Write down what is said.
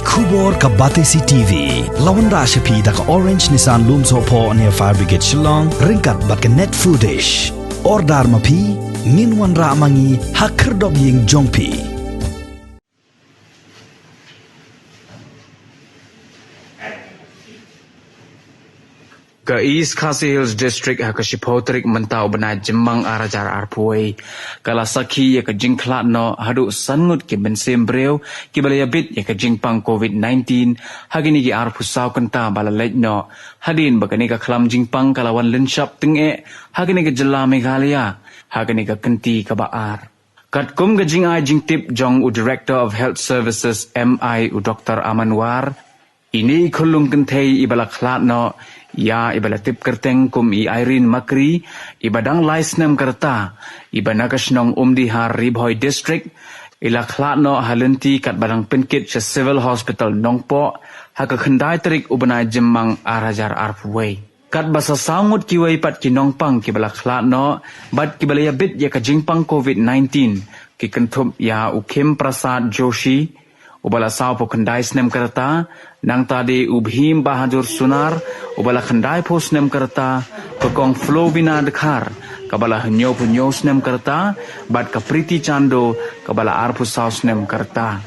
Kubor ka Batesi TV. Lawan Rashapi da ka Orange Nissan Looms Hopo near Fire Brigade Shillong. Ringkat bat ka net foodish. Ordar mapi. Minwan ra mangi hakerdog ying jongpi. Ke East Khasi Hills District ha ke Shipotrik mentau bena jemang arajar arpuai. Kala saki ya ke jingklat no hadu sangut ke bensim breu ke balaya bit ya ke jingpang COVID-19 hagini ki arpusau kenta bala lej no hadin bagani ka kelam jingpang kalawan lenshap tenge hagini ke jela Meghalaya hagini ke kenti ka baar. Kat kum ke jing ai jing tip jong u Director of Health Services MI u Dr. Amanwar ini khulung kentei ibala khlat no ya ibala tip kerteng kum i Irene Makri ibadang laisnem kerta ibanakas nong umdihar Ribhoy District ila khlat no halenti kat badang penkit sa Civil Hospital Nongpo haka khendai terik ubanai jemang arajar arpway kat basa sangut kiwai pat ki nongpang ki bala khlat no bat ki bala yabit ya ka jingpang COVID-19 ki kentup ya ukim Prasad Joshi ubala saw po kandai snem kerta nang tadi ubhim Bahadur Sunar ubala kandai po snem kerta pekong Flobina Dekhar kabala henyo punyo snem kerta bat kapriti Chando kabala arpu saw snem kerta.